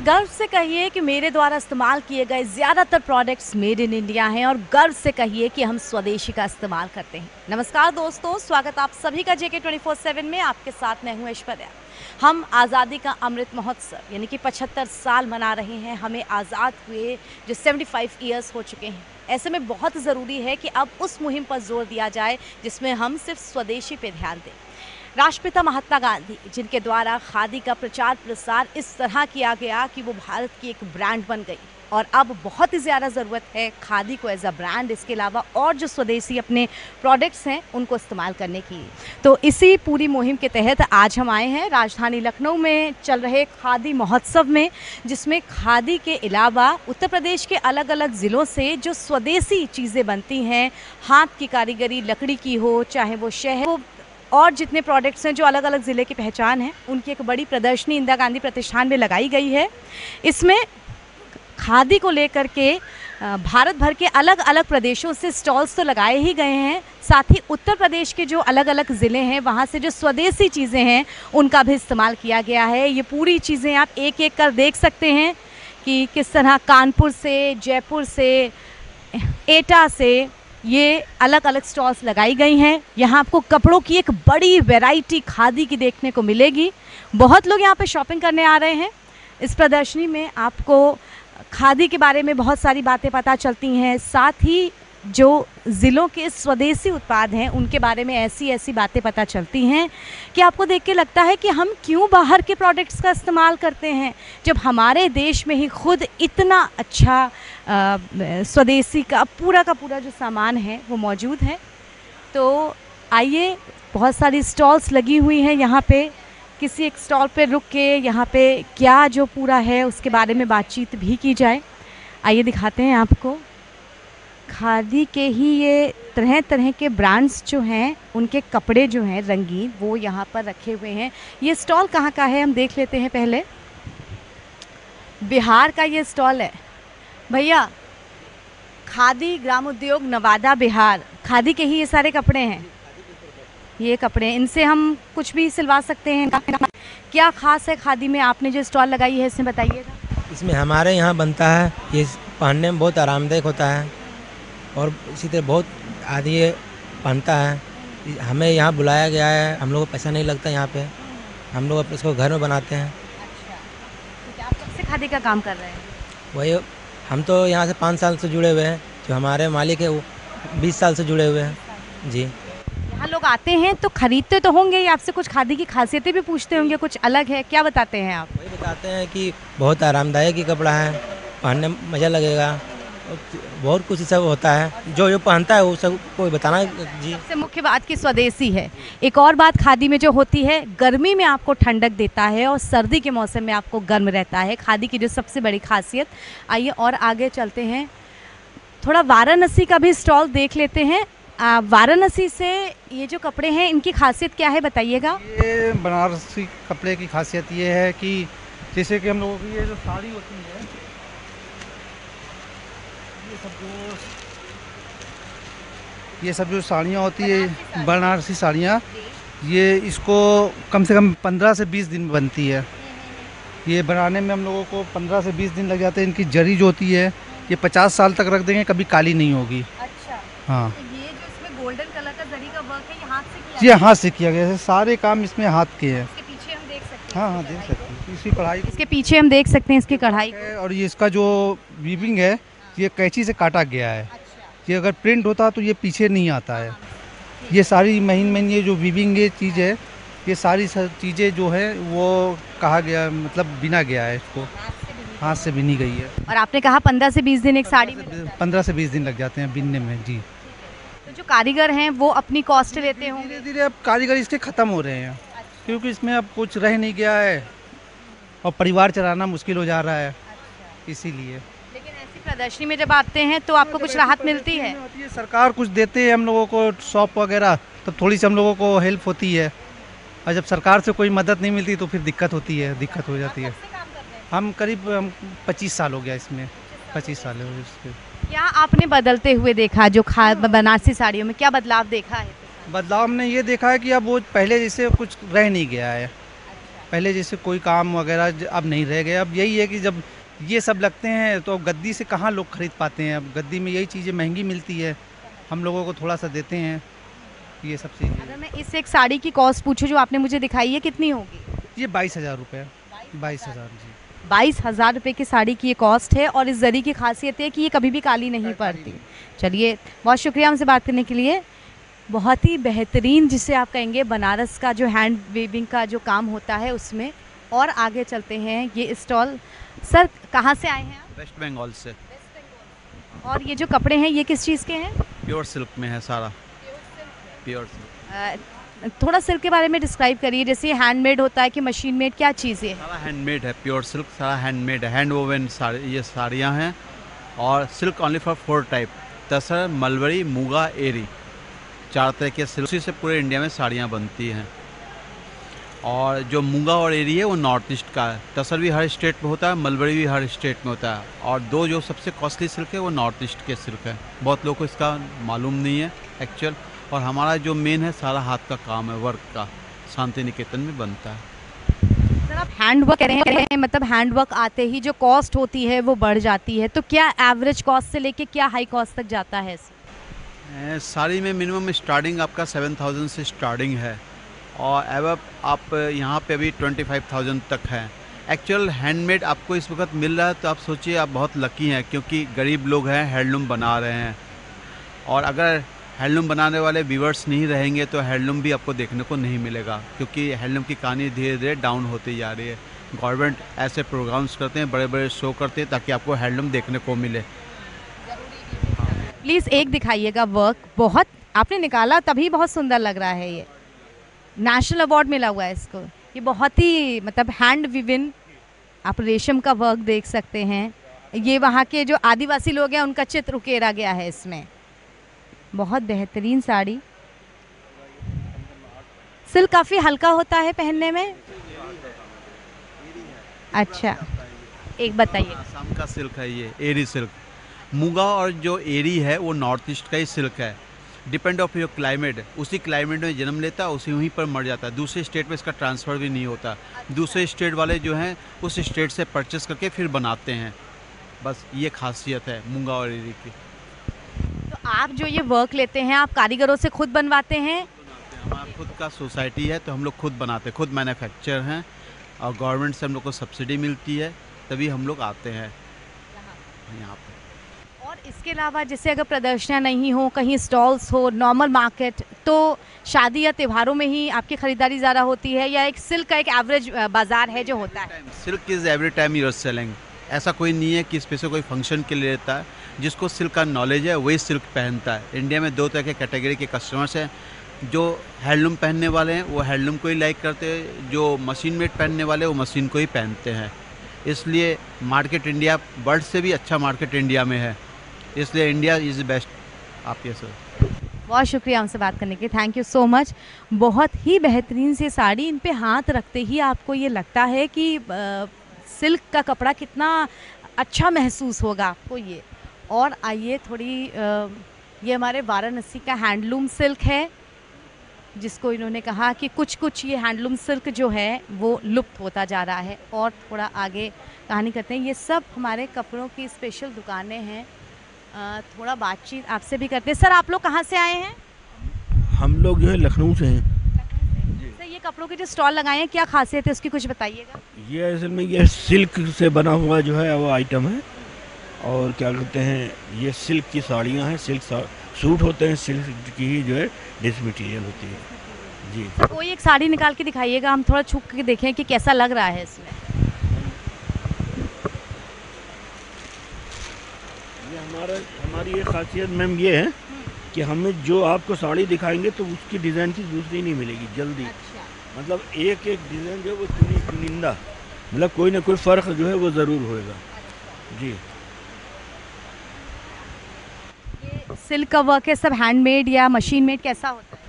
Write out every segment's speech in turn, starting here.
गर्व से कहिए कि मेरे द्वारा इस्तेमाल किए गए ज़्यादातर प्रोडक्ट्स मेड इन इंडिया हैं और गर्व से कहिए कि हम स्वदेशी का इस्तेमाल करते हैं। नमस्कार दोस्तों, स्वागत आप सभी का JK 24/7 में। आपके साथ मैं हूं ऐश्वर्या। हम आज़ादी का अमृत महोत्सव यानी कि 75 साल मना रहे हैं। हमें आज़ाद हुए जो 75 ईयर्स हो चुके हैं। ऐसे में बहुत ज़रूरी है कि अब उस मुहिम पर जोर दिया जाए जिसमें हम सिर्फ स्वदेशी पे ध्यान दें। राष्ट्रपिता महात्मा गांधी, जिनके द्वारा खादी का प्रचार प्रसार इस तरह किया गया कि वो भारत की एक ब्रांड बन गई और अब बहुत ही ज़्यादा ज़रूरत है खादी को एज अ ब्रांड, इसके अलावा और जो स्वदेशी अपने प्रोडक्ट्स हैं उनको इस्तेमाल करने की। तो इसी पूरी मुहिम के तहत आज हम आए हैं राजधानी लखनऊ में चल रहे खादी महोत्सव में, जिसमें खादी के अलावा उत्तर प्रदेश के अलग अलग ज़िलों से जो स्वदेशी चीज़ें बनती हैं, हाथ की कारीगरी, लकड़ी की हो चाहे वो शहर और जितने प्रोडक्ट्स हैं जो अलग अलग ज़िले की पहचान है, उनकी एक बड़ी प्रदर्शनी इंदिरा गांधी प्रतिष्ठान में लगाई गई है। इसमें खादी को लेकर के भारत भर के अलग अलग प्रदेशों से स्टॉल्स तो लगाए ही गए हैं, साथ ही उत्तर प्रदेश के जो अलग अलग ज़िले हैं वहाँ से जो स्वदेशी चीज़ें हैं उनका भी इस्तेमाल किया गया है। ये पूरी चीज़ें आप एक एक कर देख सकते हैं कि किस तरह कानपुर से, जयपुर से, एटा से ये अलग अलग स्टॉल्स लगाई गई हैं। यहाँ आपको कपड़ों की एक बड़ी वैरायटी खादी की देखने को मिलेगी। बहुत लोग यहाँ पे शॉपिंग करने आ रहे हैं। इस प्रदर्शनी में आपको खादी के बारे में बहुत सारी बातें पता चलती हैं, साथ ही जो ज़िलों के स्वदेशी उत्पाद हैं उनके बारे में ऐसी ऐसी बातें पता चलती हैं कि आपको देख के लगता है कि हम क्यों बाहर के प्रोडक्ट्स का इस्तेमाल करते हैं जब हमारे देश में ही खुद इतना अच्छा स्वदेशी का पूरा जो सामान है वो मौजूद है। तो आइए, बहुत सारी स्टॉल्स लगी हुई हैं यहाँ पे। किसी एक स्टॉल पे रुक के यहाँ पे क्या जो पूरा है उसके बारे में बातचीत भी की जाए। आइए दिखाते हैं आपको। खादी के ही ये तरह तरह के ब्रांड्स जो हैं उनके कपड़े जो हैं रंगीन, वो यहाँ पर रखे हुए हैं। ये स्टॉल कहाँ का है हम देख लेते हैं पहले। बिहार का ये स्टॉल है भैया। खादी ग्राम उद्योग नवादा बिहार, खादी के ही ये सारे कपड़े हैं। ये कपड़े, इनसे हम कुछ भी सिलवा सकते हैं। क्या खास है खादी में? आपने जो स्टॉल लगाई है इसमें बताइएगा। इसमें हमारे यहाँ बनता है, ये पहनने में बहुत आरामदायक होता है और इसी तरह बहुत आदमी ये पहनता है। हमें यहाँ बुलाया गया है, हम लोग को पैसा नहीं लगता यहाँ पे, हम लोग इसको घर में बनाते हैं। अच्छा, तो आप कब से खादी का काम कर रहे हैं? वही हम तो यहाँ से 5 साल से जुड़े हुए हैं। जो हमारे मालिक है वो 20 साल से जुड़े हुए हैं जी। यहाँ लोग आते हैं तो खरीदते तो होंगे ही, आपसे कुछ खादी की खासियतें भी पूछते होंगे, कुछ अलग है, क्या बताते हैं आप? वही बताते हैं कि बहुत आरामदायक ही कपड़ा है, पहनने में मज़ा लगेगा, बहुत कुछ सब होता है। जो पहनता है वो सब कोई बताना जी। सबसे मुख्य बात की स्वदेशी है। एक और बात खादी में जो होती है, गर्मी में आपको ठंडक देता है और सर्दी के मौसम में आपको गर्म रहता है, खादी की जो सबसे बड़ी खासियत। आइए और आगे चलते हैं, थोड़ा वाराणसी का भी स्टॉल देख लेते हैं। वाराणसी से ये जो कपड़े हैं इनकी खासियत क्या है बताइएगा। ये बनारसी कपड़े की खासियत ये है कि जैसे कि हम लोगों की ये जो साड़ी होती है, ये सब जो साड़ियाँ होती है बनारसी साड़ियाँ, ये इसको कम से कम 15 से 20 दिन में बनती है। ये बनाने में हम लोगों को 15 से 20 दिन लग जाते हैं। इनकी जरी जो होती है ये 50 साल तक रख देंगे, कभी काली नहीं होगी। अच्छा, हाँ, तो ये जो इसमें गोल्डन कलर का जरी का वर्क है, ये हाथ से किया? ये हाथ से किया गया है, सारे काम इसमें हाथ के हैं। इसके पीछे हम देख सकते हैं। हाँ हाँ, देख सकते हैं इसकी कढ़ाई। इसके पीछे हम देख सकते हैं इसकी कढ़ाई। और ये इसका जो वीविंग है ये कैंची से काटा गया है। ये अगर प्रिंट होता तो ये पीछे नहीं आता है। ये सारी महीन ये जो वीविंग ये चीज़ है, ये सारी चीज़ें जो है वो कहा गया, मतलब बिना गया है, इसको हाथ से बिनी गई है। और आपने कहा 15 से 20 दिन एक साड़ी में? 15 से 20 दिन लग जाते हैं बिनने में जी। तो जो कारीगर हैं वो अपनी कॉस्ट लेते होंगे? धीरे धीरे अब कारीगर इसके ख़त्म हो रहे हैं, क्योंकि इसमें अब कुछ रह नहीं गया है और परिवार चलाना मुश्किल हो जा रहा है, इसीलिए। लेकिन ऐसी प्रदर्शनी में जब आते हैं तो आपको कुछ राहत मिलती है? सरकार कुछ देते हैं हम लोगों को, शॉप वगैरह, तब थोड़ी सी हम लोगों को हेल्प होती है। और जब सरकार से कोई मदद नहीं मिलती तो फिर दिक्कत होती है, दिक्कत हो जाती है। हम करीब 25 साल हो गया इसमें, 25 साल हो गए इसके। क्या आपने बदलते हुए देखा जो बनारसी साड़ियों में, क्या बदलाव देखा है? बदलाव हमने ये देखा है कि अब वो पहले जैसे कुछ रह नहीं गया है। पहले जैसे कोई काम वगैरह अब नहीं रह गए। अब यही है कि जब ये सब लगते हैं तो गद्दी से कहाँ लोग खरीद पाते हैं। अब गद्दी में यही चीज़ें महंगी मिलती है, हम लोगों को थोड़ा सा देते हैं ये सब चीज़ें। अगर मैं इस एक साड़ी की कॉस्ट पूछूं जो आपने मुझे दिखाई है, कितनी होगी? ये 22,000 रुपये, 22,000 जी। 22,000 रुपये की साड़ी की ये कॉस्ट है और इस जरी की खासियत है कि ये कभी भी काली नहीं पड़ती। चलिए, बहुत शुक्रिया हमसे बात करने के लिए। बहुत ही बेहतरीन, जिसे आप कहेंगे बनारस का जो हैंड वीविंग का जो काम होता है उसमें। और आगे चलते हैं, ये स्टॉल। सर, कहाँ से आए हैं आप? वेस्ट बंगाल से। और ये जो कपड़े हैं ये किस चीज़ के हैं? प्योर सिल्क में है सारा। Pure silk. थोड़ा सिल्क के बारे में डिस्क्राइब करिए, जैसे ये हैंडमेड होता है कि मशीन मेड, क्या चीज़ है? सारा हैंडमेड है, प्योर सिल्क सारा हैंडमेड है, हैंड वोवन साड़ी, ये साड़ियाँ हैं। और silk only for 4 type, tussar, mulberry, muga, eri, 4 तरह के सिल्क से पूरे इंडिया में साड़ियाँ बनती हैं। और जो मुगा और एरी है वो नॉर्थ ईस्ट का है। तसर भी हर स्टेट में होता है, मलबरी भी हर स्टेट में होता है। और 2 जो सबसे कॉस्टली सिल्क है वो नॉर्थ ईस्ट के सिल्क है। बहुत लोगों को इसका मालूम नहीं है एक्चुअल। और हमारा जो मेन है सारा हाथ का काम है, वर्क का, शांति निकेतन में बनता है। सर, आप हैंड वर्क कह रहे हैं, मतलब हैंड वर्क आते ही जो कॉस्ट होती है वो बढ़ जाती है, तो क्या एवरेज कॉस्ट से लेके क्या हाई कॉस्ट तक जाता है इसमें? साड़ी में मिनिमम स्टार्टिंग आपका 7,000 से स्टार्टिंग है और एवं आप यहाँ पे अभी 25,000 तक है। एक्चुअल हैंडमेड आपको इस वक्त मिल रहा है तो आप सोचिए आप बहुत लकी हैं, क्योंकि गरीब लोग हैं, हैंडलूम बना रहे हैं। और अगर हैंडलूम बनाने वाले व्यूअर्स नहीं रहेंगे तो हैंडलूम भी आपको देखने को नहीं मिलेगा, क्योंकि हैंडलूम की कहानी धीरे धीरे डाउन होती जा रही है। गवर्नमेंट ऐसे प्रोग्राम्स करते हैं, बड़े बड़े शो करते हैं ताकि आपको हैंडलूम देखने को मिले। प्लीज़ एक दिखाइएगा वर्क, बहुत आपने निकाला तभी बहुत सुंदर लग रहा है। ये नेशनल अवार्ड मिला हुआ है इसको। ये बहुत ही मतलब हैंड विविन, आप रेशम का वर्क देख सकते हैं। ये वहाँ के जो आदिवासी लोग हैं उनका चित्र उकेरा गया है इसमें। बहुत बेहतरीन साड़ी। सिल्क काफ़ी हल्का होता है पहनने में। अच्छा, एक बताइए। आसाम का सिल्क है ये, एरी सिल्क। मुगा और जो एरी है वो नॉर्थ ईस्ट का ही सिल्क है। डिपेंड ऑफ योर क्लाइमेट, उसी क्लाइमेट में जन्म लेता है, उसी वहीं पर मर जाता है। दूसरे स्टेट में इसका ट्रांसफ़र भी नहीं होता। दूसरे स्टेट वाले जो हैं उस स्टेट से परचेस करके फिर बनाते हैं। बस ये खासियत है मुगा और एरी की। तो आप जो ये वर्क लेते हैं, आप कारीगरों से खुद बनवाते हैं? हमारा खुद का सोसाइटी है तो हम लोग खुद बनाते हैं, खुद मैन्युफैक्चर हैं। और गवर्नमेंट से हम लोग को सब्सिडी मिलती है, तभी हम लोग आते हैं यहाँ पे। और इसके अलावा जैसे अगर प्रदर्शनियाँ नहीं हो, कहीं स्टॉल्स हो, नॉर्मल मार्केट, तो शादी या त्योहारों में ही आपकी ख़रीदारी ज़्यादा होती है, या एक सिल्क का एक एवरेज बाज़ार है जो होता है? Silk is every time your selling. ऐसा कोई नहीं है कि स्पेशल कोई फंक्शन के लिए रहता है। जिसको सिल्क का नॉलेज है वही सिल्क पहनता है। इंडिया में 2 तरह के कैटेगरी के कस्टमर्स हैं। जो हैंडलूम पहनने वाले हैं वो हैंडलूम को ही लाइक करते हैं, जो मशीन मेड पहनने वाले वो मशीन को ही पहनते हैं। इसलिए मार्केट इंडिया वर्ल्ड से भी अच्छा मार्केट इंडिया में है, इसलिए इंडिया इज़ बेस्ट। आप ये सर, बहुत शुक्रिया हमसे बात करने के लिए, थैंक यू सो मच। बहुत ही बेहतरीन सी साड़ी, इन पे हाथ रखते ही आपको ये लगता है कि सिल्क का कपड़ा कितना अच्छा महसूस होगा आपको ये। और आइए थोड़ी ये हमारे वाराणसी का हैंडलूम सिल्क है, जिसको इन्होंने कहा कि कुछ ये हैंडलूम सिल्क जो है वो लुप्त होता जा रहा है। और थोड़ा आगे कहानी करते हैं। ये सब हमारे कपड़ों की स्पेशल दुकानें हैं। थोड़ा बातचीत आपसे भी करते हैं। सर, आप लोग कहाँ से आए हैं? हम लोग जो है लखनऊ से हैं। सर, ये कपड़ों के जो स्टॉल लगाए हैं, क्या खासियत है उसकी, कुछ बताइएगा। ये असल में ये सिल्क से बना हुआ जो है वो आइटम है। और क्या कहते हैं, ये सिल्क की साड़ियाँ हैं, सिल्क सूट होते हैं, सिल्क की ही जो है ड्रेस मटेरियल होती है जी। कोई एक साड़ी निकाल के दिखाइएगा, हम थोड़ा छू के देखें कि कैसा लग रहा है इसमें। ये हमारी ये खासियत मैम ये है कि हमें जो आपको साड़ी दिखाएंगे तो उसकी डिज़ाइन की दूसरी नहीं मिलेगी जल्दी। अच्छा। मतलब एक डिज़ाइन जो है वो चुनिंदा, मतलब कोई ना कोई फ़र्क जो है वो ज़रूर होएगा जी। ये सिल्क का वर्क है सब हैंडमेड या मशीन मेड, कैसा होता है?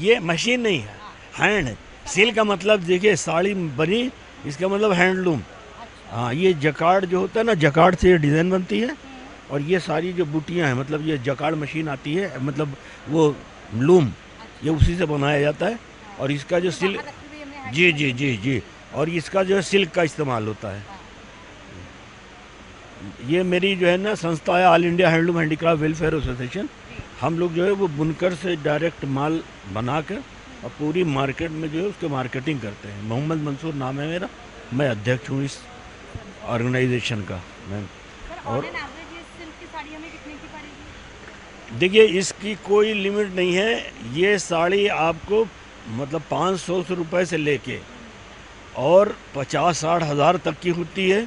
ये मशीन नहीं है, हैंड है। सिल्क का मतलब देखिए साड़ी बनी, इसका मतलब हैंडलूम। हाँ, ये जकार्ड जो होता है ना, जकार्ड से ये डिज़ाइन बनती है। और ये सारी जो बूटियाँ हैं, मतलब ये जकार्ड मशीन आती है, मतलब वो लूम, ये उसी से बनाया जाता है। और इसका जो सिल्क जी जी जी जी और इसका जो है सिल्क का इस्तेमाल होता है। ये मेरी जो है ना संस्था है all India handloom handicraft welfare association. हम लोग जो है वो बुनकर से डायरेक्ट माल बना कर और पूरी मार्केट में जो है उसके मार्केटिंग करते हैं। मोहम्मद मंसूर नाम है मेरा, मैं अध्यक्ष हूँ इस ऑर्गेनाइजेशन का। मैं और देखिए इसकी कोई लिमिट नहीं है। ये साड़ी आपको मतलब 500 रुपये से लेके और 50-60 हज़ार तक की होती है।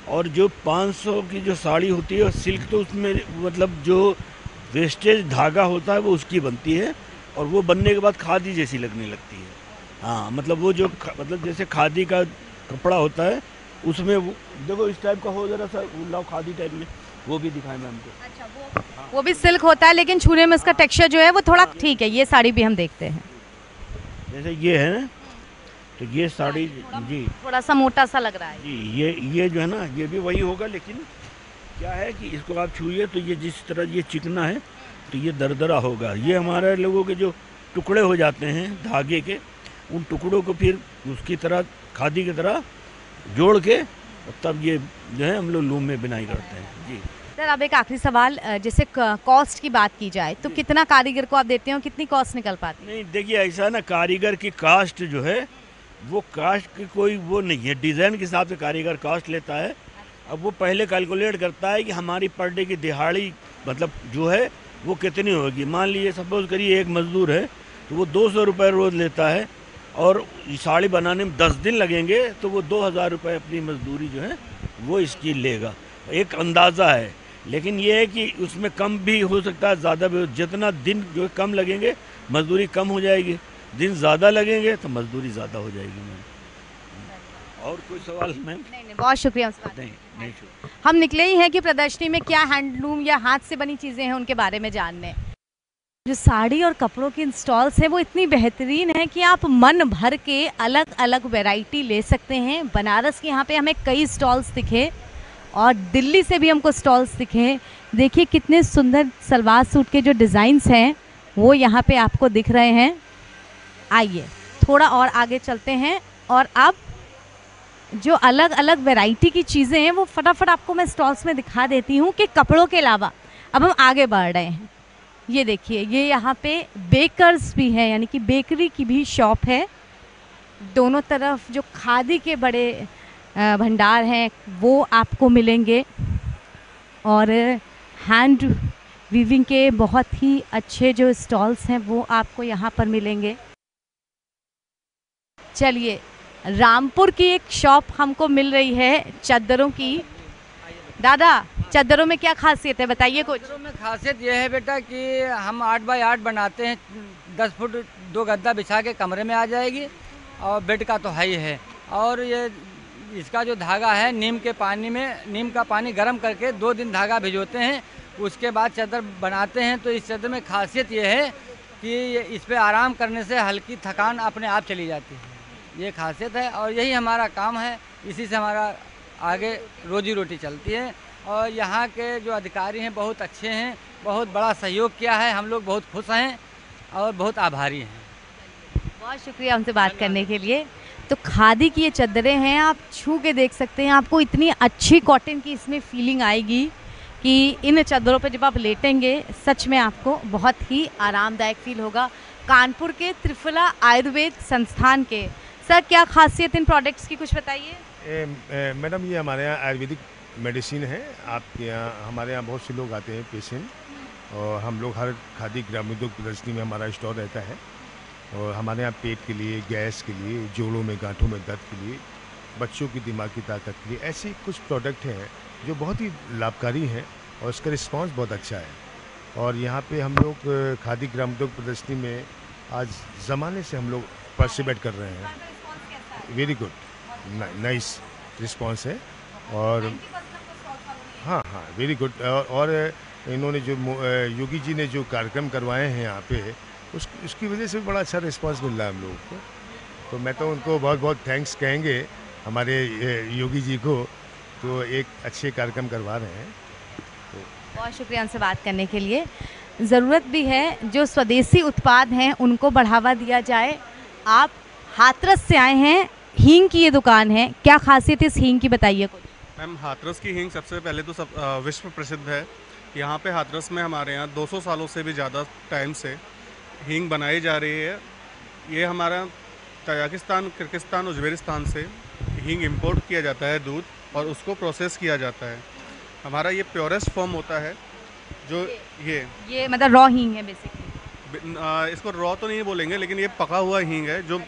और जो 500 की जो साड़ी होती है सिल्क, तो उसमें मतलब जो वेस्टेज धागा होता है वो उसकी बनती है और वो बनने के बाद खादी जैसी लगने लगती है। हाँ, मतलब वो जो मतलब जैसे खादी का कपड़ा होता है उसमें देखो इस टाइप का हो, जरा सा लाओ खादी टाइप में, वो भी दिखाएं मैं हमको। अच्छा, वो भी सिल्क होता है लेकिन छूने में उसका टेक्सचर जो है वो थोड़ा ठीक है। ये साड़ी भी हम देखते हैं, जैसे ये है ना, तो ये साड़ी जी थोड़ा सा मोटा सा लग रहा है जी। ये जो है ना ये भी वही होगा, लेकिन क्या है कि इसको आप छूइए तो ये जिस तरह ये चिकना है तो ये दरदरा होगा। ये हमारे लोगों के जो टुकड़े हो जाते हैं धागे के, उन टुकड़ों को फिर उसकी तरह खादी की तरह जोड़ के तब ये जो है हम लोग लूम में बिनाई करते हैं जी। सर अब एक आखिरी सवाल, जैसे कॉस्ट की बात की जाए तो कितना कारीगर को आप देते हो, कितनी कॉस्ट निकल पाती है? नहीं देखिए ऐसा ना, कारीगर की कास्ट जो है वो कास्ट की कोई वो नहीं है, डिज़ाइन के हिसाब से कारीगर कास्ट लेता है। अब वो पहले कैलकुलेट करता है कि हमारी पर डे की दिहाड़ी मतलब जो है वो कितनी होगी। मान लीजिए सपोज करिए एक मज़दूर है तो वो 200 रुपये रोज़ लेता है और साड़ी बनाने में 10 दिन लगेंगे तो वो 2000 रुपये अपनी मजदूरी जो है वो इसकी लेगा। एक अंदाज़ा है, लेकिन ये है कि उसमें कम भी हो सकता है, ज़्यादा भी। जितना दिन जो है कम लगेंगे मजदूरी कम हो जाएगी, दिन ज़्यादा लगेंगे तो मजदूरी ज़्यादा हो जाएगी। मैम और कोई सवाल मैम? नहीं, बहुत शुक्रिया। नहीं शुक्रिया। हम निकले ही हैं कि प्रदर्शनी में क्या हैंडलूम या हाथ से बनी चीज़ें हैं उनके बारे में जानने। जो साड़ी और कपड़ों की स्टॉल्स हैं वो इतनी बेहतरीन है कि आप मन भर के अलग अलग वैरायटी ले सकते हैं। बनारस के यहाँ पे हमें कई स्टॉल्स दिखे और दिल्ली से भी हमको स्टॉल्स दिखे। देखिए कितने सुंदर सलवार सूट के जो डिज़ाइंस हैं वो यहाँ पे आपको दिख रहे हैं। आइए थोड़ा और आगे चलते हैं और अब जो अलग अलग वैरायटी की चीज़ें हैं वो फटाफट आपको मैं स्टॉल्स में दिखा देती हूँ कि कपड़ों के अलावा अब हम आगे बढ़ रहे हैं। ये देखिए, ये यहाँ पे बेकर्स भी है, यानी कि बेकरी की भी शॉप है। दोनों तरफ जो खादी के बड़े भंडार हैं वो आपको मिलेंगे और हैंड वीविंग के बहुत ही अच्छे जो स्टॉल्स हैं वो आपको यहाँ पर मिलेंगे। चलिए, रामपुर की एक शॉप हमको मिल रही है चादरों की। दादा, चादरों में क्या खासियत है बताइए कुछ। चादरों में खासियत यह है बेटा कि हम 8 बाय 8 बनाते हैं। 10 फुट 2 गद्दा बिछा के कमरे में आ जाएगी और बेड का तो है ही है। और ये इसका जो धागा है नीम के पानी में, नीम का पानी गर्म करके 2 दिन धागा भिजोते हैं, उसके बाद चादर बनाते हैं। तो इस चादर में खासियत यह है कि इस पर आराम करने से हल्की थकान अपने आप चली जाती है, ये खासियत है। और यही हमारा काम है, इसी से हमारा आगे रोजी रोटी चलती है। और यहाँ के जो अधिकारी हैं बहुत अच्छे हैं, बहुत बड़ा सहयोग किया है, हम लोग बहुत खुश हैं और बहुत आभारी हैं। बहुत शुक्रिया हमसे बात करने के लिए। तो खादी की ये चादरें हैं, आप छू के देख सकते हैं। आपको इतनी अच्छी कॉटन की इसमें फीलिंग आएगी कि इन चादरों पर जब आप लेटेंगे सच में आपको बहुत ही आरामदायक फील होगा। कानपुर के त्रिफला आयुर्वेद संस्थान के सर, क्या खासियत इन प्रोडक्ट्स की कुछ बताइए। मैडम, ये हमारे यहाँ आयुर्वेदिक मेडिसिन है। आपके यहाँ हमारे यहाँ बहुत से लोग आते हैं पेशेंट, और हम लोग हर खादी ग्रामोद्योग प्रदर्शनी में हमारा स्टॉल रहता है। और हमारे यहाँ पेट के लिए, गैस के लिए, जोड़ों में गांठों में दर्द के लिए, बच्चों की दिमाग की ताकत के लिए ऐसे कुछ प्रोडक्ट हैं जो बहुत ही लाभकारी हैं और उसका रिस्पांस बहुत अच्छा है। और यहाँ पे हम लोग खादी ग्रामोद्योग प्रदर्शनी में आज ज़माने से हम लोग पार्टिसिपेट कर रहे हैं। वेरी गुड, नाइस रिस्पांस है। और हाँ, वेरी गुड। और इन्होंने जो योगी जी ने जो कार्यक्रम करवाए हैं यहाँ पे, उसकी वजह से बड़ा अच्छा रिस्पांस मिल रहा है हम लोगों को। तो मैं तो उनको बहुत बहुत थैंक्स कहेंगे हमारे योगी जी को, तो एक अच्छे कार्यक्रम करवा रहे हैं। तो बहुत शुक्रिया हमसे बात करने के लिए। ज़रूरत भी है जो स्वदेशी उत्पाद हैं उनको बढ़ावा दिया जाए। आप हाथरस से आए हैं, हींग की ये दुकान है, क्या खासियत है इस हींग की, बताइए कुछ। मैम हाथरस की हींग सबसे पहले तो सब विश्व प्रसिद्ध है। यहाँ पे हाथरस में हमारे यहाँ 200 सालों से भी ज़्यादा टाइम से हींग बनाई जा रही है। ये हमारा तजाकिस्तान, किर्गिस्तान, उज़्बेकिस्तान से हींग इंपोर्ट किया जाता है दूध, और उसको प्रोसेस किया जाता है। हमारा ये प्योरेस्ट फॉर्म होता है जो ये मतलब रॉ हींग है बेसिकली। इसको रॉ तो नहीं बोलेंगे, लेकिन ये पका हुआ हींग है जो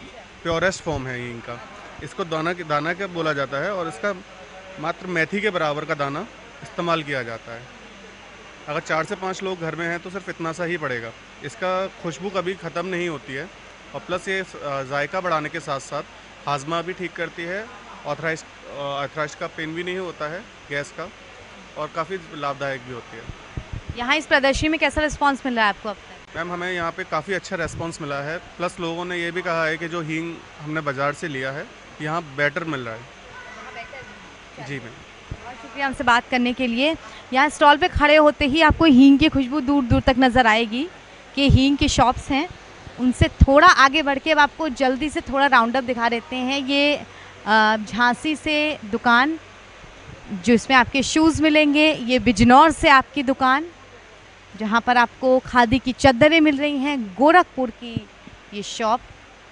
प्योरेस्ट फॉर्म है हींग का। इसको दाना क्या बोला जाता है, और इसका मात्र मेथी के बराबर का दाना इस्तेमाल किया जाता है। अगर 4 से 5 लोग घर में हैं तो सिर्फ इतना सा ही पड़ेगा। इसका खुशबू कभी ख़त्म नहीं होती है, और प्लस ये जायका बढ़ाने के साथ साथ हाजमा भी ठीक करती है। आर्थराइटिस का पेन भी नहीं होता है, गैस का, और काफ़ी लाभदायक भी होती है। यहाँ इस प्रदर्शनी में कैसा रिस्पांस मिल रहा है आपको अब तक? मैम हमें यहाँ पे काफ़ी अच्छा रेस्पॉन्स मिला है, प्लस लोगों ने ये भी कहा है कि जो हींग हमने बाज़ार से लिया है यहाँ बेटर मिल रहा है। जी मैम, बहुत शुक्रिया हमसे बात करने के लिए। यहाँ स्टॉल पे खड़े होते ही आपको हींग की खुशबू दूर दूर तक नज़र आएगी कि हींग की शॉप्स हैं। उनसे थोड़ा आगे बढ़ के अब आपको जल्दी से थोड़ा राउंड अप दिखा देते हैं। ये झांसी से दुकान जो इसमें आपके शूज़ मिलेंगे, ये बिजनौर से आपकी दुकान जहाँ पर आपको खादी की चद्दरें मिल रही हैं, गोरखपुर की ये शॉप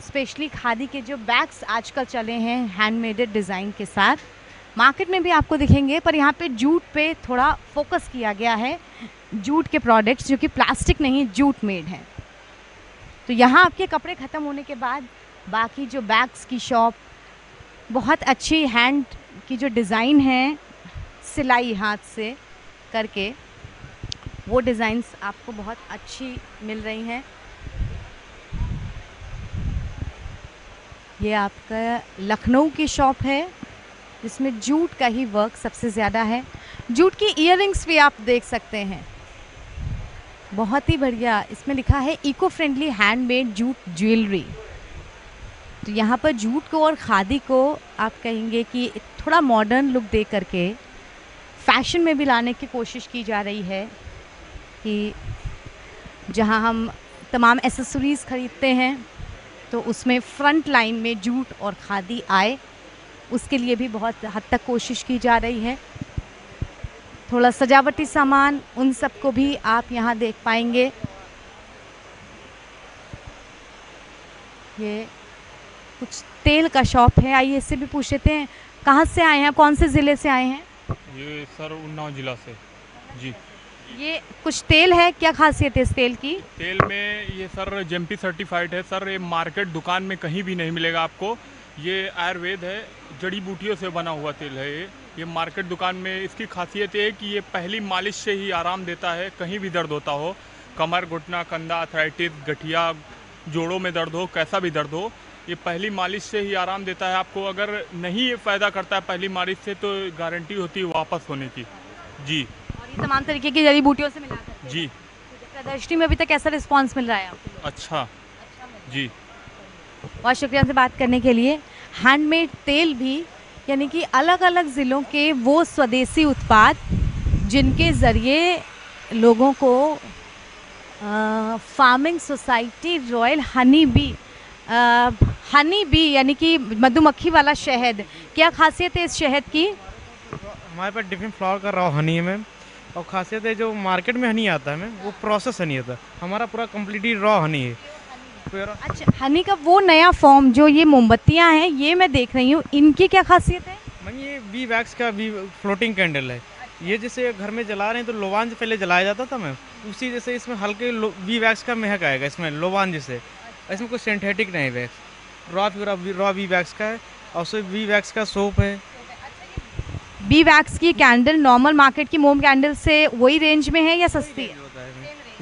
स्पेशली खादी के जो बैग्स आजकल चले हैं हैंडमेडेड डिज़ाइन के साथ, मार्केट में भी आपको दिखेंगे, पर यहाँ पे जूट पे थोड़ा फोकस किया गया है। जूट के प्रोडक्ट्स जो कि प्लास्टिक नहीं, जूट मेड हैं। तो यहाँ आपके कपड़े ख़त्म होने के बाद बाकी जो बैग्स की शॉप, बहुत अच्छी हैंड की जो डिज़ाइन है, सिलाई हाथ से करके, वो डिज़ाइंस आपको बहुत अच्छी मिल रही हैं। ये आपका लखनऊ की शॉप है जिसमें जूट का ही वर्क सबसे ज़्यादा है। जूट की ईयररिंग्स भी आप देख सकते हैं, बहुत ही बढ़िया। इसमें लिखा है eco friendly handmade jute jewellery. तो यहाँ पर जूट को और खादी को आप कहेंगे कि थोड़ा मॉडर्न लुक दे करके फैशन में भी लाने की कोशिश की जा रही है कि जहाँ हम तमाम एसेसरीज़ ख़रीदते हैं तो उसमें फ्रंट लाइन में जूट और खादी आए, उसके लिए भी बहुत हद तक कोशिश की जा रही है। थोड़ा सजावटी सामान, उन सब को भी आप यहाँ देख पाएंगे। ये कुछ तेल का शॉप है, आइए इससे भी पूछ लेते हैं कहाँ से आए हैं, कौन से ज़िले से आए हैं? ये सर उन्नाव जिला से जी। ये कुछ तेल है, क्या खासियत है इस तेल की? तेल में ये सर जेएमपी सर्टिफाइड है सर। ये मार्केट दुकान में कहीं भी नहीं मिलेगा आपको। ये आयुर्वेद है, जड़ी बूटियों से बना हुआ तेल है। ये मार्केट दुकान में इसकी खासियत ये है कि ये पहली मालिश से ही आराम देता है। कहीं भी दर्द होता हो, कमर, घुटना, कंधा, आर्थराइटिस, गठिया, जोड़ों में दर्द हो, कैसा भी दर्द हो, ये पहली मालिश से ही आराम देता है आपको। अगर नहीं ये फ़ायदा करता है पहली मालिश से तो गारंटी होती है वापस होने की जी। और ये तमाम तरीके की जड़ी बूटियों से मिला करते हैं। जी। प्रदर्शनी में अभी तक कैसा रिस्पांस मिल रहा है आपको? अच्छा जी। बहुत शुक्रिया से बात करने के लिए। हैंडमेड तेल भी, यानी कि अलग अलग ज़िलों के वो स्वदेशी उत्पाद जिनके ज़रिए लोगों को farming society royal honey bee यानी कि मधुमक्खी वाला शहद, क्या खासियत है इस शहद की? हमारे पास डिफरेंट फ्लावर का रॉ हनी है मैम, और खासियत है जो मार्केट में हनी आता है मैम वो प्रोसेस हनी आता है, हमारा पूरा कम्प्लीटली रॉ हनी है। अच्छा, हनी का वो नया फॉर्म जो ये मोमबत्तियाँ हैं ये मैं देख रही हूँ, इनकी क्या खासियत है? मैम ये वी वैक्स का वी फ्लोटिंग कैंडल है। ये जैसे घर में जला रहे हैं तो लोबान से पहले जलाया जाता था मैम, उसी जैसे इसमें हल्के वी वैक्स का महक आएगा इसमें लोबान जैसे। इसमें कोई सिंथेटिक नहीं वैक्स, रॉ वी वैक्स का है। और उससे वी वैक्स का सोप है। बी वैक्स की कैंडल नॉर्मल मार्केट की मोम कैंडल से वही रेंज में है या सस्ती है?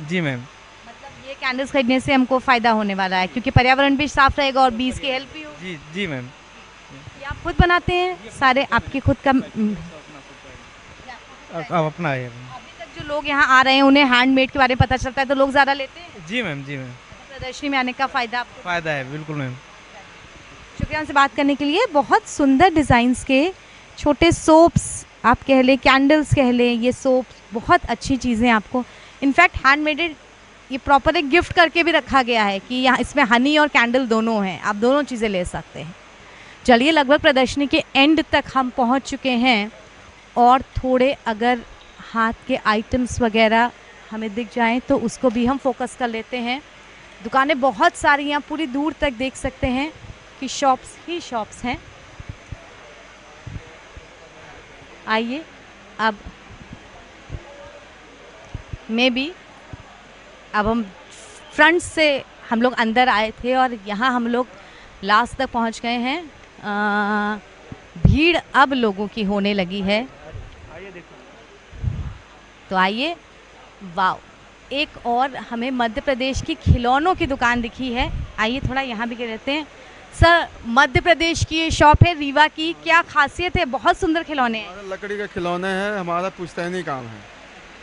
जी मैम। मतलब ये कैंडल्स खरीदने से हमको फ़ायदा होने वाला है क्योंकि पर्यावरण भी साफ रहेगा और बीज की हेल्प भी होगी। जी मैम। ये आप खुद बनाते हैं सारे, आपकी खुद का अपना है। अभी तक जो लोग यहाँ आ रहे हैं उन्हें हैंडमेड के बारे में पता चलता है तो लोग ज़्यादा लेते हैं? जी मैम। जी मैम। प्रदर्शनी में आने का फ़ायदा आपको? फ़ायदा है बिल्कुल मैम। शुक्रिया हमसे बात करने के लिए। बहुत सुंदर डिज़ाइंस के छोटे सोप्स आप कह लें, कैंडल्स कह लें, ये सोप्स बहुत अच्छी चीज़ें आपको इनफैक्ट हैंडमेडेड ये प्रॉपर एक गिफ्ट करके भी रखा गया है कि यहाँ इसमें हनी और कैंडल दोनों हैं, आप दोनों चीज़ें ले सकते हैं। चलिए, लगभग प्रदर्शनी के एंड तक हम पहुंच चुके हैं और थोड़े अगर हाथ के आइटम्स वगैरह हमें दिख जाएं तो उसको भी हम फोकस कर लेते हैं। दुकानें बहुत सारी हैं, पूरी दूर तक देख सकते हैं कि शॉप्स ही शॉप्स हैं। आइए अब अब हम फ्रंट से हम लोग अंदर आए थे और यहाँ हम लोग लास्ट तक पहुँच गए हैं। भीड़ अब लोगों की होने लगी है। तो आइए, वाव, एक और हमें मध्य प्रदेश की खिलौनों की दुकान दिखी है। आइए थोड़ा यहाँ भी रहते हैं। सर, मध्य प्रदेश की ये शॉप है रीवा की, क्या खासियत है? बहुत सुंदर खिलौने हैं। लकड़ी के खिलौने हैं, हमारा पुश्तैनी काम है,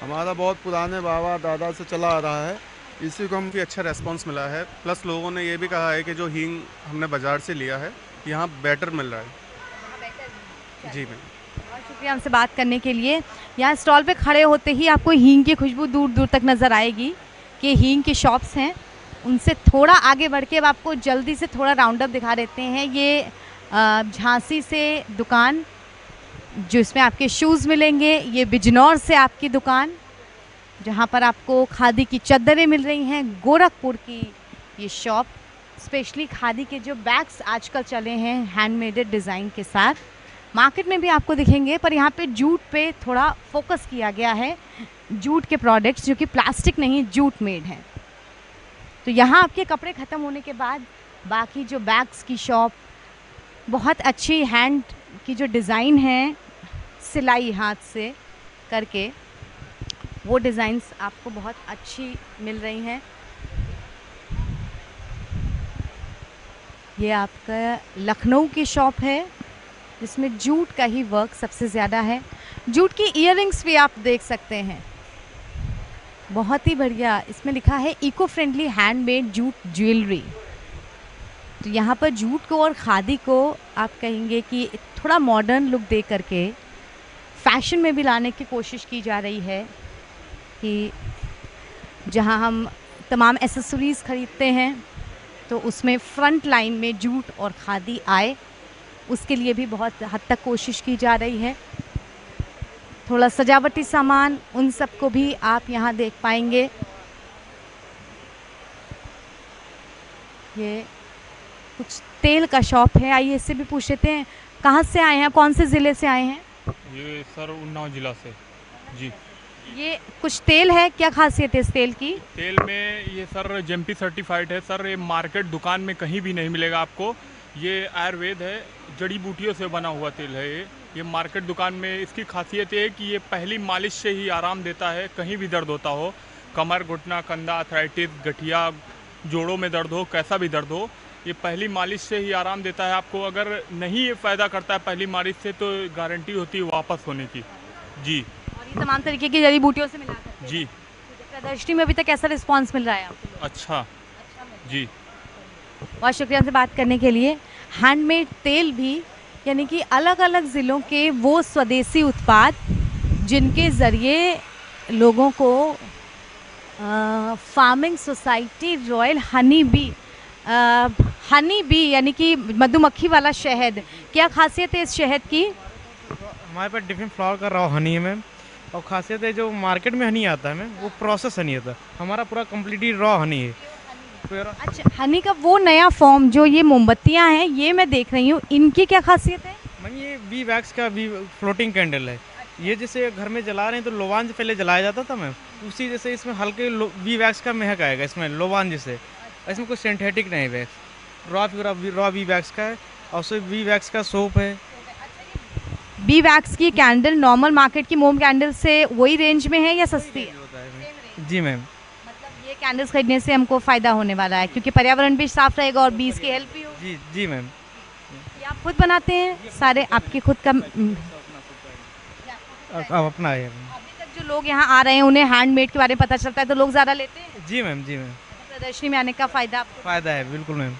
हमारा बहुत पुराने बाबा दादा से चला आ रहा है। इसी को हमको अच्छा रेस्पॉन्स मिला है। प्लस लोगों ने ये भी कहा है कि जो हींग हमने बाज़ार से लिया है यहाँ बेटर मिल रहा है। जी मैम, बहुत शुक्रिया हमसे बात करने के लिए। यहाँ स्टॉल पे खड़े होते ही आपको हींग की खुशबू दूर दूर तक नज़र आएगी कि हींग की शॉप्स हैं। उनसे थोड़ा आगे बढ़ के अब आपको जल्दी से थोड़ा राउंड अप दिखा देते हैं। ये झांसी से दुकान जिसमें आपके शूज़ मिलेंगे, ये बिजनौर से आपकी दुकान जहाँ पर आपको खादी की चद्दरें मिल रही हैं, गोरखपुर की ये शॉप स्पेशली खादी के जो बैग्स आजकल चले हैं हैंडमेड डिज़ाइन के साथ, मार्केट में भी आपको दिखेंगे, पर यहाँ पे जूट पे थोड़ा फोकस किया गया है। जूट के प्रोडक्ट्स जो कि प्लास्टिक नहीं, जूट मेड हैं। तो यहाँ आपके कपड़े ख़त्म होने के बाद बाकी जो बैग्स की शॉप, बहुत अच्छी हैंड की जो डिज़ाइन है, सिलाई हाथ से करके, वो डिज़ाइंस आपको बहुत अच्छी मिल रही हैं। ये आपका लखनऊ की शॉप है जिसमें जूट का ही वर्क सबसे ज़्यादा है। जूट की ईयररिंग्स भी आप देख सकते हैं, बहुत ही बढ़िया। इसमें लिखा है eco friendly handmade jute jewellery. तो यहाँ पर जूट को और खादी को आप कहेंगे कि थोड़ा मॉडर्न लुक दे करके फैशन में भी लाने की कोशिश की जा रही है कि जहाँ हम तमाम एसेसरीज़ ख़रीदते हैं तो उसमें फ्रंट लाइन में जूट और खादी आए, उसके लिए भी बहुत हद तक कोशिश की जा रही है। थोड़ा सजावटी सामान, उन सब को भी आप यहाँ देख पाएंगे। ये कुछ तेल का शॉप है। आइए इससे भी पूछ लेते हैं, कहाँ से आए हैं, कौन से ज़िले से आए हैं? ये सर उन्नाव जिला से। जी, ये कुछ तेल है, क्या खासियत है इस तेल की? तेल में ये सर जेएमपी सर्टिफाइड है सर। ये मार्केट दुकान में कहीं भी नहीं मिलेगा आपको। ये आयुर्वेद है, जड़ी बूटियों से बना हुआ तेल है। ये मार्केट दुकान में इसकी खासियत ये है कि ये पहली मालिश से ही आराम देता है। कहीं भी दर्द होता हो, कमर, घुटना, कंधा, अर्थराइटिस, गठिया, जोड़ों में दर्द हो, कैसा भी दर्द हो, ये पहली मालिश से ही आराम देता है आपको। अगर नहीं ये फ़ायदा करता है पहली मालिश से तो गारंटी होती है वापस होने की। जी, और ये तमाम तरीके की जड़ी बूटियों से मिला करके। जी, प्रदर्शनी में अभी तक कैसा रिस्पांस मिल रहा है आपको? अच्छा जी, बहुत शुक्रिया हमसे बात करने के लिए। हैंडमेड तेल भी, यानी कि अलग अलग ज़िलों के वो स्वदेशी उत्पाद जिनके ज़रिए लोगों को farming society royal honey bee यानी कि मधुमक्खी वाला शहद, क्या खासियत है इस शहद की? हमारे पास डिफरेंट फ्लावर का रॉ हनी है मैम, और खासियत है जो मार्केट में हनी आता है मैम वो प्रोसेस हनी आता है, हमारा पूरा कम्प्लीटली रॉ हनी है। अच्छा, हनी का वो नया फॉर्म जो ये मोमबत्तियाँ हैं ये मैं देख रही हूँ, इनकी क्या खासियत है? मैम ये वी वैक्स का वी फ्लोटिंग कैंडल है। ये जैसे घर में जला रहे हैं तो लोवान पहले जलाया जाता था मैम, उसी जैसे इसमें हल्के वी वैक्स का महक आएगा इसमें, लोवान जैसे। इसमें कोई सिंथेटिक नहीं वैक्स, रॉ वी वैक्स का है। और सिर्फ वी वैक्स का सोप है। वी वैक्स की कैंडल नॉर्मल मार्केट की मोम कैंडल से वही रेंज में है या सस्ती है? जी मैम, मतलब ये कैंडल्स खरीदने से हमको फ़ायदा होने वाला है क्योंकि पर्यावरण भी साफ रहेगा और बीज की हेल्प भी होगी। जी मैम। ये आप खुद बनाते हैं सारे, आपके खुद का अपना है। अभी तक जो लोग यहाँ आ रहे हैं उन्हें हैंडमेड के बारे में पता चलता है तो लोग ज़्यादा लेते हैं? जी मैम। प्रदर्शनी में आने का फ़ायदा है बिल्कुल मैम।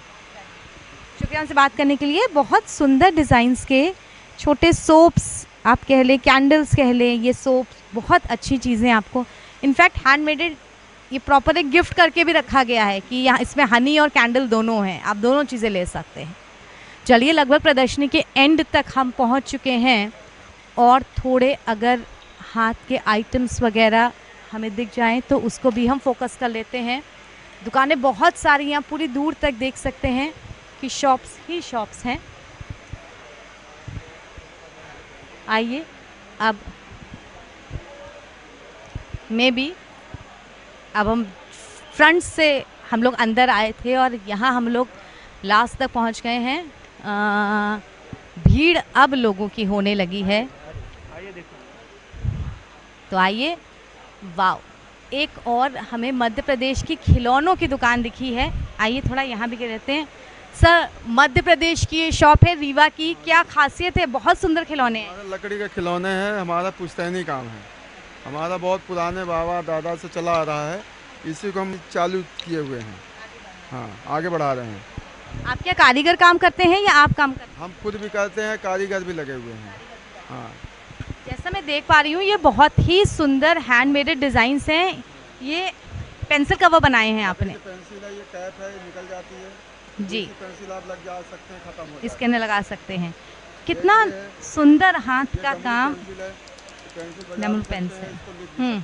शुक्रिया हमसे बात करने के लिए। बहुत सुंदर डिज़ाइंस के छोटे सोप्स आप कह लें, कैंडल्स कह लें, ये सोप्स बहुत अच्छी चीज़ें आपको, इनफैक्ट हैंडमेडेड ये प्रॉपर एक गिफ्ट करके भी रखा गया है कि यहाँ इसमें हनी और कैंडल दोनों हैं, आप दोनों चीज़ें ले सकते हैं। चलिए, लगभग प्रदर्शनी के एंड तक हम पहुंच चुके हैं और थोड़े अगर हाथ के आइटम्स वगैरह हमें दिख जाएं तो उसको भी हम फोकस कर लेते हैं। दुकानें बहुत सारी यहाँ पूरी दूर तक देख सकते हैं कि शॉप्स ही शॉप्स हैं। आइए, अब अब हम फ्रंट से हम लोग अंदर आए थे और यहाँ हम लोग लास्ट तक पहुँच गए हैं। भीड़ अब लोगों की होने लगी है, तो आइए। वाव, एक और हमें मध्य प्रदेश की खिलौनों की दुकान दिखी है। आइए थोड़ा यहाँ भी रहते हैं। सर, मध्य प्रदेश की ये शॉप है रीवा की, क्या खासियत है? बहुत सुंदर खिलौने हैं। लकड़ी के खिलौने हैं, हमारा पुश्तैनी काम है। हमारा बहुत पुराने बाबा दादा से चला आ रहा है, इसी को हम चालू किए हुए हैं। हाँ, आगे बढ़ा रहे हैं। आप क्या कारीगर काम करते हैं या आप काम करते हैं? हम खुद भी करते हैं, कारीगर भी लगे हुए हैं। हाँ, जैसा मैं देख पा रही हूँ ये बहुत ही सुंदर हैंडमेड डिज़ाइंस हैं। ये पेंसिल कवर बनाए हैं आपने? पेंसिल है, ये कैप है, निकल जाती है जी। पेंसिल आप लग जा सकते हैं, खत्म हो जाए। इसके अंदर लगा सकते हैं। कितना सुंदर हाथ का काम। डबल पेंसिल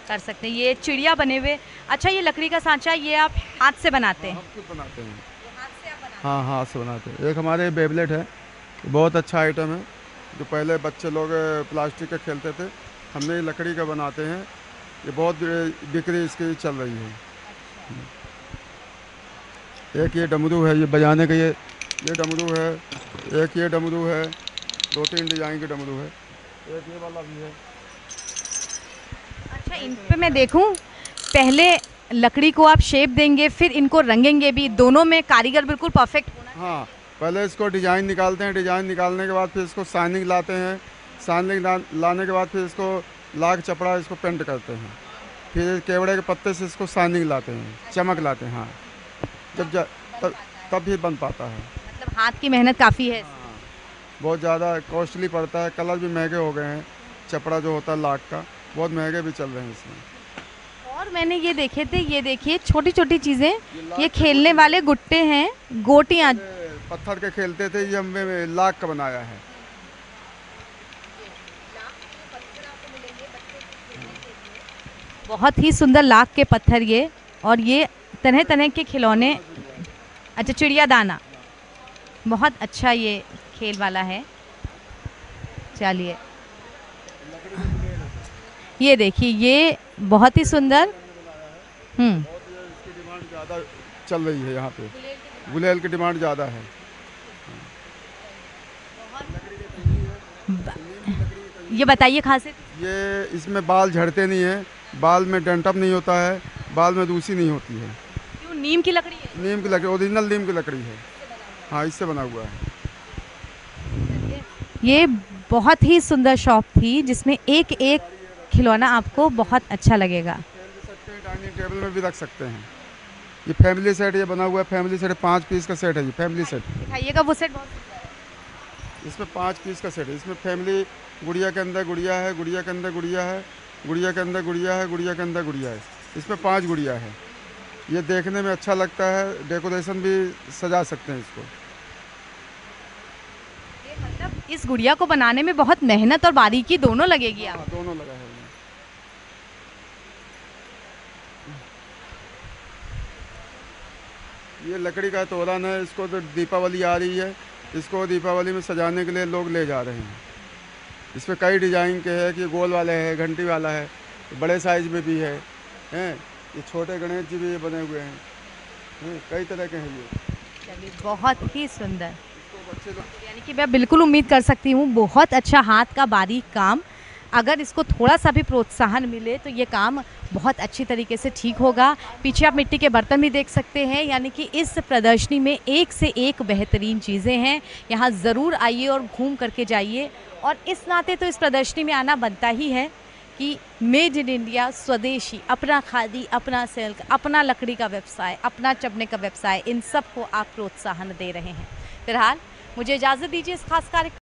कर सकते हैं। ये चिड़िया बने हुए। अच्छा, ये लकड़ी का सांचा ये आप हाथ से बनाते हैं? हम खुद बनाते हैं। हाँ, हाथ से बनाते हैं। एक हमारे बेबलेट है, बहुत अच्छा आइटम है, जो पहले बच्चे लोग प्लास्टिक के खेलते थे, हमने ये लकड़ी का बनाते हैं। ये बहुत बिक्री इसकी चल रही है। एक ये डमरू है, ये बजाने का ये डमरू है। एक ये डमरू है, 2-3 डिजाइन के डमरू है। एक ये वाला भी है। अच्छा, इन पे मैं देखूं, पहले लकड़ी को आप शेप देंगे फिर इनको रंगेंगे भी, दोनों में कारीगर बिल्कुल परफेक्ट होना चाहिए। हाँ, पहले इसको डिजाइन निकालते हैं, डिजाइन निकालने के बाद फिर इसको शाइनिंग लाते हैं, शाइनिंग लाने के बाद फिर इसको लाख चपड़ा इसको पेंट करते हैं, फिर केवड़े के पत्ते से इसको शाइनिंग लाते हैं, चमक लाते हैं। हाँ, तब भी बन पाता है। मतलब हाथ की मेहनत काफ़ी है। हाँ, बहुत ज़्यादा कॉस्टली पड़ता है। कलर भी महंगे हो गए हैं, चपड़ा जो होता है लाख का, बहुत महंगे भी चल रहे हैं इसमें। और मैंने ये देखे थे, ये देखिए छोटी छोटी चीज़ें, ये खेलने वाले गुट्टे हैं, गोटियाँ पत्थर के खेलते थे, ये हमने लाख का बनाया है। बहुत ही सुंदर लाख के पत्थर ये, और ये तरह तरह के खिलौने। अच्छा, चिड़िया दाना बहुत अच्छा ये खेल वाला है। चलिए, ये देखिए, ये बहुत ही सुंदर। इसकी डिमांड ज़्यादा चल रही है यहाँ पे, गुलेल की डिमांड ज़्यादा है। ये बताइए खासियत। ये इसमें बाल झड़ते नहीं है, बाल में डंटअप नहीं होता है, बाल में रूसी नहीं होती है। क्यों? नीम की लकड़ी है? नीम की लकड़ी, ओरिजिनल नीम की लकड़ी है। हाँ, इससे बना हुआ है। ये बहुत ही सुंदर शॉप थी जिसमें एक एक खिलौना आपको बहुत अच्छा लगेगा। डाइनिंग टेबल में भी रख सकते हैं। ये फैमिली सेट ये बना हुआ है, फैमिली सेट 5 पीस का सेट है। ये फैमिली सेट दिखाइएगा वो सेट। बहुत इसमें 5 पीस का सेट है। इसमें फैमिली, गुड़िया के अंदर गुड़िया है, गुड़िया के अंदर गुड़िया है, गुड़िया के अंदर गुड़िया है, गुड़िया के अंदर गुड़िया है। इसमें 5 गुड़िया है। ये देखने में अच्छा लगता है, डेकोरेशन भी सजा सकते हैं इसको। मतलब इस गुड़िया को बनाने में बहुत मेहनत और बारीकी दोनों लगेगी। आप दोनों लगा है। ये लकड़ी का तोरण है, इसको तो दीपावली आ रही है, इसको दीपावली में सजाने के लिए लोग ले जा रहे हैं। इसमें कई डिजाइन के हैं, कि गोल वाले हैं, घंटी वाला है, बड़े साइज में भी है, हैं ये छोटे गणेश जी भी बने हुए हैं, कई तरह के हैं ये। चलिए, बहुत ही सुंदर। यानी कि मैं बिल्कुल उम्मीद कर सकती हूँ, बहुत अच्छा हाथ का बारीक काम। अगर इसको थोड़ा सा भी प्रोत्साहन मिले तो ये काम बहुत अच्छी तरीके से ठीक होगा। पीछे आप मिट्टी के बर्तन भी देख सकते हैं, यानी कि इस प्रदर्शनी में एक से एक बेहतरीन चीज़ें हैं। यहाँ ज़रूर आइए और घूम करके जाइए। और इस नाते तो इस प्रदर्शनी में आना बनता ही है कि मेड इन इंडिया, स्वदेशी, अपना खादी, अपना सिल्क, अपना लकड़ी का व्यवसाय, अपना चबने का व्यवसाय, इन सब को आप प्रोत्साहन दे रहे हैं। फिलहाल मुझे इजाज़त दीजिए इस खास कार्यक्रम